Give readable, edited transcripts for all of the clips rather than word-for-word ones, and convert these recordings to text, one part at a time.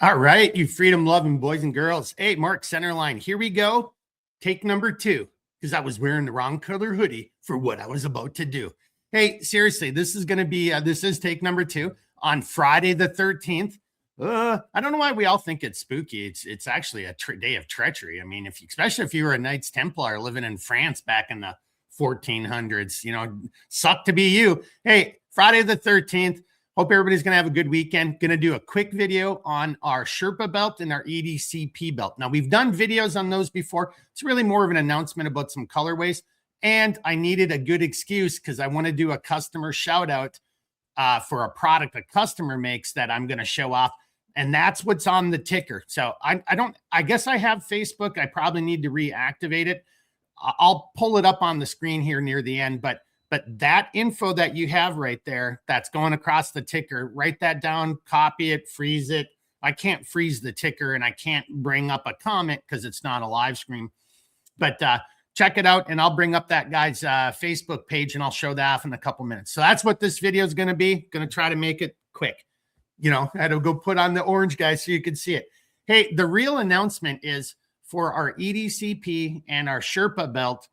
All right, you freedom loving boys and girls. Hey, Mark Centerline, here we go. Take number 2, because I was wearing the wrong color hoodie for what I was about to do. Hey, seriously, this is going to be, this is take number 2 on Friday the 13th. I don't know why we all think it's spooky. It's actually a day of treachery. I mean, especially if you were a Knights Templar living in France back in the 1400s, suck to be you. Hey, Friday the 13th. Hope everybody's going to have a good weekend. Going to do a quick video on our Sherpa belt and our EDC-P belt. Now, we've done videos on those before. It's really more of an announcement about some colorways. And I needed a good excuse because I want to do a customer shout out for a product a customer makes that I'm going to show off. And that's what's on the ticker. So I guess I have Facebook. I probably need to reactivate it. I'll pull it up on the screen here near the end, but that info that you have right there, that's going across the ticker, write that down, copy it, freeze it. I can't freeze the ticker and I can't bring up a comment because it's not a live stream, but check it out and I'll bring up that guy's Facebook page and I'll show that off in a couple minutes. So that's what this video is going to be. Going to try to make it quick. I had to go put on the orange guy so you could see it. Hey, the real announcement is for our EDC-P and our Sherpa belt,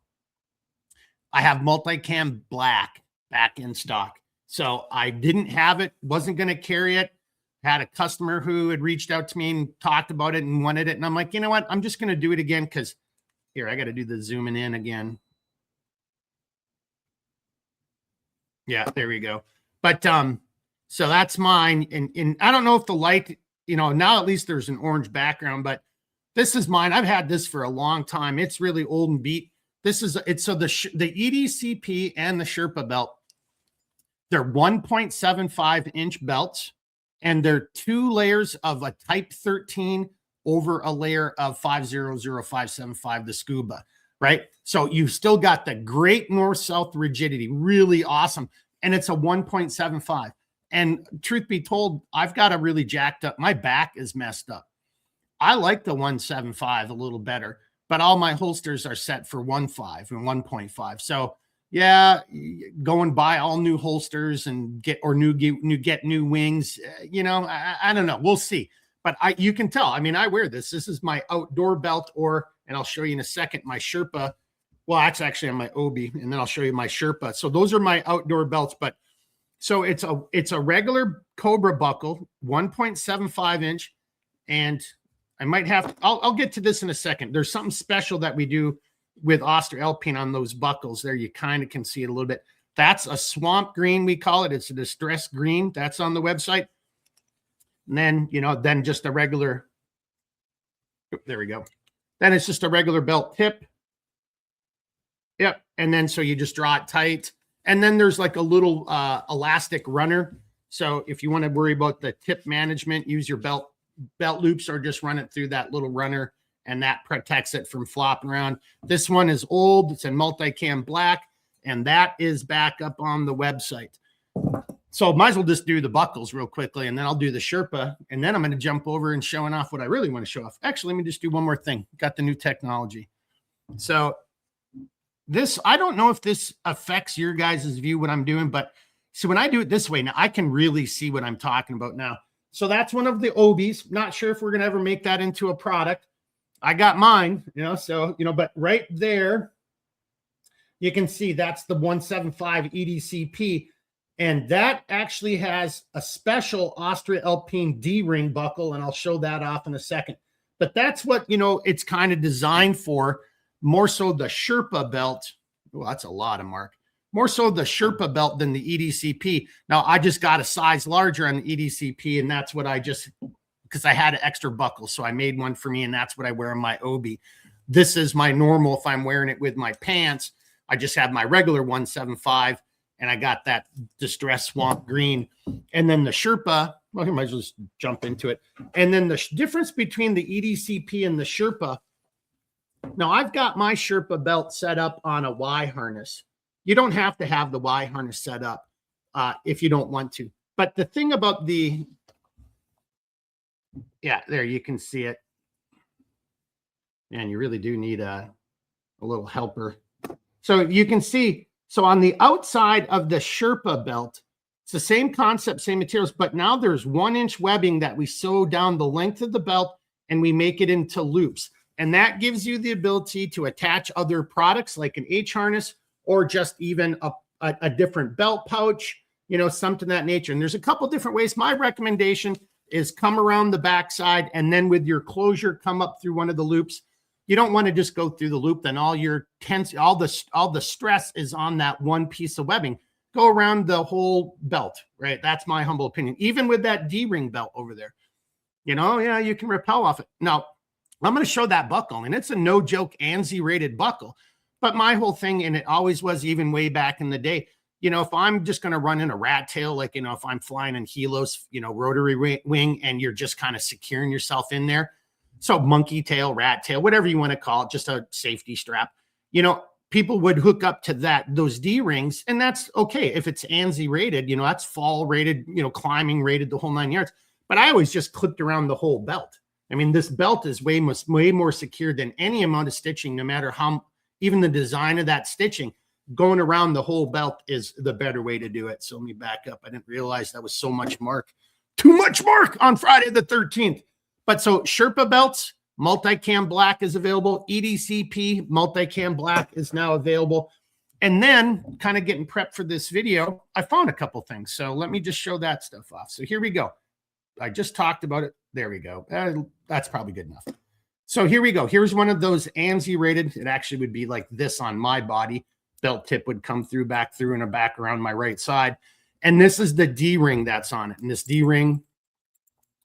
I have multicam black back in stock. So I didn't have it, wasn't going to carry it. Had a customer who had reached out to me and talked about it and wanted it. And I'm like, you know what? I'm just going to do it again because here, I got to do the zooming in again. Yeah, there we go. But so that's mine. And I don't know if the light, now at least there's an orange background, but this is mine. I've had this for a long time. It's really old and beat. So the EDC-P and the Sherpa belt, they're 1.75 inch belts, and they're 2 layers of a type 13 over a layer of 500575, the scuba, right? So you've still got the great north-south rigidity, really awesome. And it's a 1.75. And truth be told, I've got a really jacked up, my back is messed up. I like the 1.75 a little better, but all my holsters are set for 1.5 and 1.5. So yeah, go and buy all new holsters and get new wings. I don't know. We'll see. But you can tell. I mean, I wear this. This is my outdoor belt, and I'll show you in a second my Sherpa. Well, that's actually on my Obi, and then I'll show you my Sherpa. So those are my outdoor belts. But so it's a regular Cobra buckle, 1.75 inch, and I might have, I'll get to this in a second. There's something special that we do with Oster Alpine on those buckles there. You kind of can see it a little bit. That's a swamp green, we call it. It's a distressed green. That's on the website. And then, then just a regular, there we go. Then it's just a regular belt tip. Yep. And then, so you just draw it tight. And then there's like a little elastic runner. So if you want to worry about the tip management, use your belt loops or just run it through that little runner, and that protects it from flopping around. This one is old. It's in multicam black, and that is back up on the website. So might as well just do the buckles real quickly, and then I'll do the Sherpa, and then I'm going to jump over and showing off what I really want to show off. Actually, let me just do one more thing. Got the new technology. So this, I don't know if this affects your guys' view what I'm doing, but so when I do it this way, now I can really see what I'm talking about now. So that's one of the Obies. Not sure if we're going to ever make that into a product. I got mine, but right there, you can see that's the 1.75 EDC-P. And that actually has a special Austria Alpine D-ring buckle, and I'll show that off in a second. But that's what, it's kind of designed for, more so the Sherpa belt. Well, that's a lot of mark. More so the Sherpa belt than the EDC-P. Now, I just got a size larger on the EDC-P, and that's what because I had an extra buckle, so I made one for me, and that's what I wear on my Obi. This is my normal if I'm wearing it with my pants. I just have my regular 1.75, and I got that distressed swamp green. And then the Sherpa, well, I might as well just jump into it. And then the difference between the EDC-P and the Sherpa, now I've got my Sherpa belt set up on a Y harness. You don't have to have the Y harness set up if you don't want to. But the thing about there you can see it. And you really do need a little helper. So you can see, so on the outside of the Sherpa belt, It's the same concept, same materials, but now there's 1-inch webbing that we sew down the length of the belt and we make it into loops. And that gives you the ability to attach other products like an H harness or just even a different belt pouch, you know, something of that nature. And there's a couple different ways. My recommendation is come around the backside and then with your closure, come up through one of the loops. You don't want to just go through the loop. Then all your all the stress is on that one piece of webbing. Go around the whole belt, right? That's my humble opinion. Even with that D-ring belt over there, you know, yeah, you can rappel off it. Now, I'm going to show that buckle, and it's a no joke ANSI rated buckle. But my whole thing, and it always was even way back in the day, you know, if I'm just going to run in a rat tail, like, you know, if I'm flying in Helos, you know, rotary wing, and you're just kind of securing yourself in there. So monkey tail, rat tail, whatever you want to call it, just a safety strap, you know, people would hook up to those D-rings, and that's okay. If it's ANSI rated, you know, that's fall rated, you know, climbing rated, the whole 9 yards. But I always just clipped around the whole belt. I mean, this belt is way more secure than any amount of stitching, no matter how, even the design of that stitching, going around the whole belt is the better way to do it. So let me back up. I didn't realize that was so much mark. Too much mark on Friday the 13th. But so Sherpa belts, multicam black is available. EDC-P multicam black is now available. And then kind of getting prepped for this video, I found a couple things. So let me just show that stuff off. So here we go. I just talked about it. There we go. That's probably good enough. So here we go. Here's one of those ANSI rated. It actually would be like this on my body. Belt tip would come through, back through, and a back around my right side. And this is the D-ring that's on it. And this D-ring,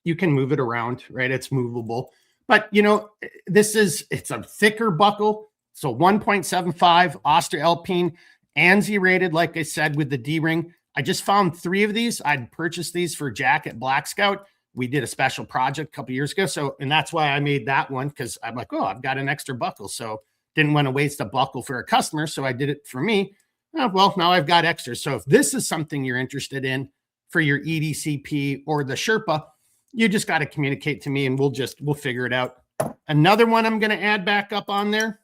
you can move it around, right? It's movable. But, you know, it's a thicker buckle. So 1.75 Oster Alpine, ANSI rated, like I said, with the D-ring. I just found 3 of these. I'd purchased these for Jack at Black Scout. We did a special project a couple years ago. So, and that's why I made that one, because I'm like, oh, I've got an extra buckle. So didn't want to waste a buckle for a customer. So I did it for me. Well, now I've got extras. So if this is something you're interested in for your EDC-P or the Sherpa, you just got to communicate to me and we'll figure it out. Another one I'm going to add back up on there.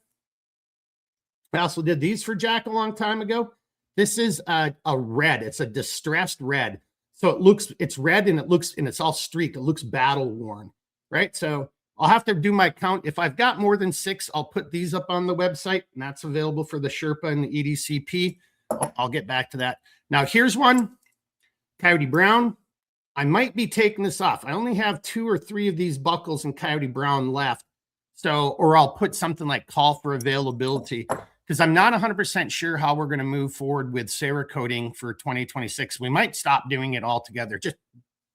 I also did these for Jack a long time ago. This is a red. It's a distressed red. So it's red and it's all streaked. It looks battle worn, right? So I'll have to do my count. If I've got more than 6, I'll put these up on the website, and that's available for the Sherpa and the EDC-P. I'll get back to that. Now here's one, Coyote Brown. I might be taking this off. I only have 2 or 3 of these buckles in Coyote Brown left. So, or I'll put something like call for availability, because I'm not 100% sure how we're going to move forward with Cerakoting for 2026. We might stop doing it altogether. Just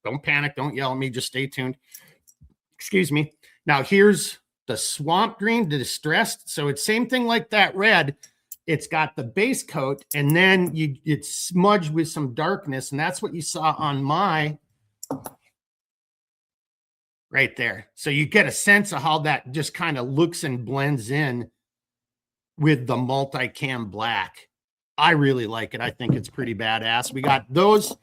don't panic. Don't yell at me. Just stay tuned. Excuse me. Now here's the swamp green, the distressed. So it's same thing like that red. It's got the base coat, and then it's smudged with some darkness. And that's what you saw on my right there. So you get a sense of how that just kind of looks and blends in with the multicam black. I really like it. I think it's pretty badass. We got those.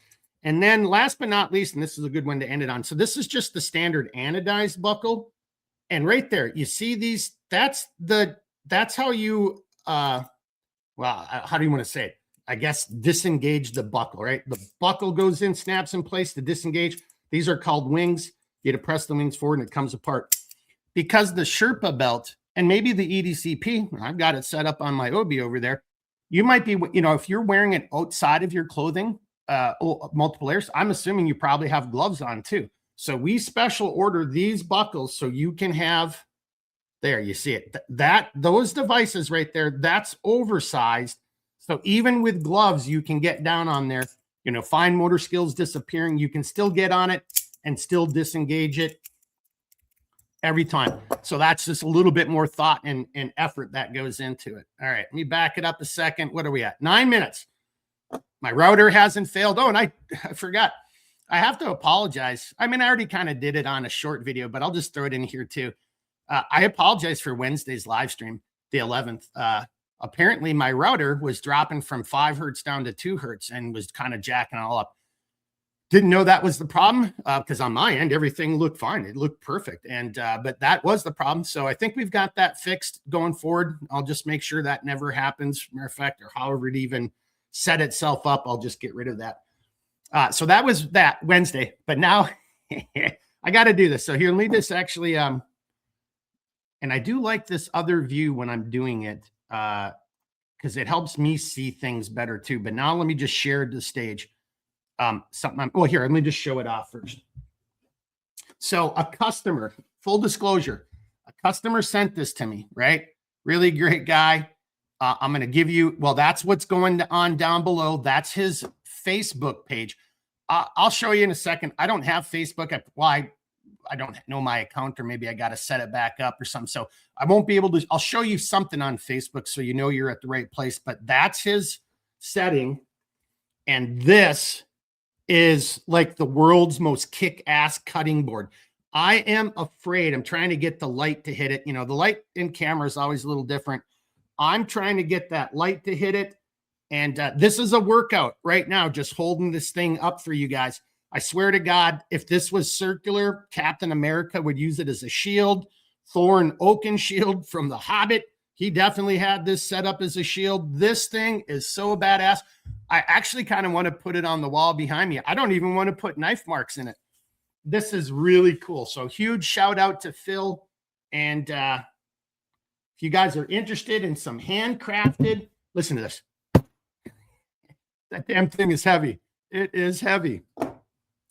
And then last but not least, and this is a good one to end it on. So this is just the standard anodized buckle. And right there, you see these, that's how you, how do you want to say it? I guess disengage the buckle, right? The buckle goes in, snaps in place to disengage. These are called wings. You depress the wings forward and it comes apart. Because the Sherpa belt and maybe the EDC-P, I've got it set up on my Obi over there. You might be, you know, if you're wearing it outside of your clothing, multiple layers, I'm assuming you probably have gloves on too. So we special order these buckles so you can have, there, you see it, those devices right there, that's oversized. So even with gloves, you can get down on there, you know, fine motor skills disappearing. You can still get on it and still disengage it every time. So that's just a little bit more thought and effort that goes into it. All right, let me back it up a second. What are we at? 9 minutes. My router hasn't failed. Oh, and I forgot. I have to apologize. I mean, I already kind of did it on a short video, but I'll just throw it in here too. I apologize for Wednesday's live stream, the 11th. Apparently my router was dropping from 5 hertz down to 2 hertz and was kind of jacking all up. Didn't know that was the problem because on my end, everything looked fine. It looked perfect. And but that was the problem. So I think we've got that fixed going forward. I'll just make sure that never happens. Matter of fact, or however it even set itself up, I'll just get rid of that. So that was that Wednesday, but now I got to do this. So here, leave this actually. And I do like this other view when I'm doing it, because it helps me see things better too. But now let me just share the stage. Well, here, let me just show it off first. So a customer, full disclosure, a customer sent this to me, right? Really great guy. I'm going to give you, well, that's what's going on down below. That's his Facebook page. I'll show you in a second. I don't have Facebook. I don't know my account, or maybe I got to set it back up or something. So I won't be able to, I'll show you something on Facebook so you know you're at the right place, but that's his setting. And this is like the world's most kick-ass cutting board. I am afraid, I'm trying to get the light to hit it. You know, the light in camera is always a little different. I'm trying to get that light to hit it. And this is a workout right now, just holding this thing up for you guys. I swear to God, if this was circular, Captain America would use it as a shield. Thor and Oaken shield from The Hobbit. He definitely had this set up as a shield. This thing is so badass. I actually kind of want to put it on the wall behind me. I don't even want to put knife marks in it. This is really cool. So huge shout out to Phil. And if you guys are interested in some handcrafted, listen to this. That damn thing is heavy. It is heavy.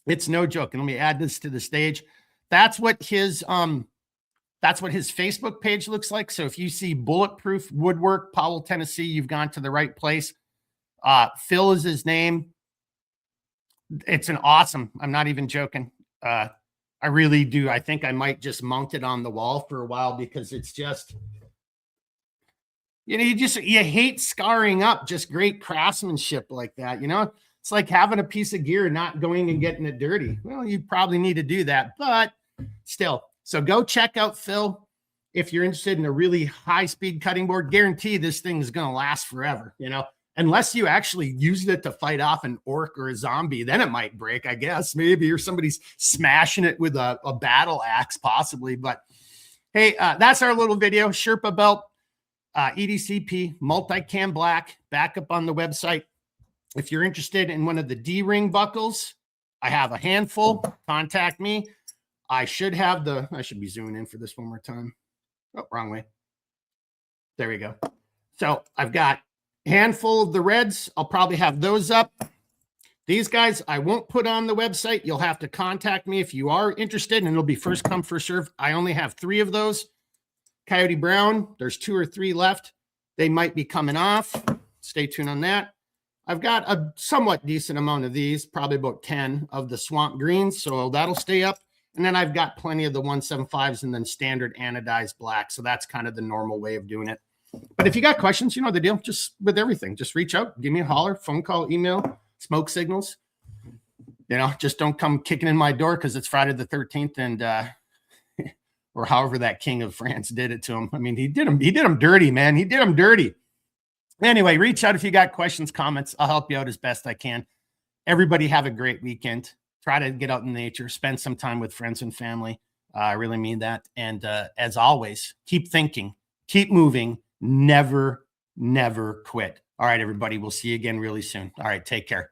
It's no joke. And let me add this to the stage. That's what his Facebook page looks like. So if you see Bulletproof Woodwork, Powell, Tennessee, you've gone to the right place. Phil is his name. It's an awesome, I'm not even joking. I really do. I think I might just mount it on the wall for a while, because it's just, you know, you hate scarring up just great craftsmanship like that. You know, it's like having a piece of gear and not going and getting it dirty. Well, you probably need to do that, but still. So go check out Phil if you're interested in a really high-speed cutting board. Guarantee this thing is going to last forever, you know, unless you actually use it to fight off an orc or a zombie. Then it might break, I guess, maybe, or somebody's smashing it with a battle axe possibly. But hey, that's our little video. Sherpa belt, EDC-P, multi-cam black, back up on the website. If you're interested in one of the D-ring buckles, I have a handful. Contact me. I should be zooming in for this one more time. Oh, wrong way. There we go. So I've got a handful of the reds. I'll probably have those up. These guys I won't put on the website. You'll have to contact me if you are interested, and it'll be first come, first serve. I only have 3 of those. Coyote Brown, there's 2 or 3 left. They might be coming off. Stay tuned on that. I've got a somewhat decent amount of these, probably about 10 of the Swamp Greens, so that'll stay up. And then I've got plenty of the 175s and then standard anodized black. So that's kind of the normal way of doing it. But if you got questions, you know the deal. Just with everything, just reach out, give me a holler, phone call, email, smoke signals. You know, just don't come kicking in my door because it's Friday the 13th and or however that king of France did it to him. I mean, he did him dirty, man. He did him dirty. Anyway, reach out if you got questions, comments. I'll help you out as best I can. Everybody have a great weekend. Try to get out in nature, spend some time with friends and family. I really mean that. And as always, keep thinking, keep moving, never, never quit. All right, everybody. We'll see you again really soon. All right, take care.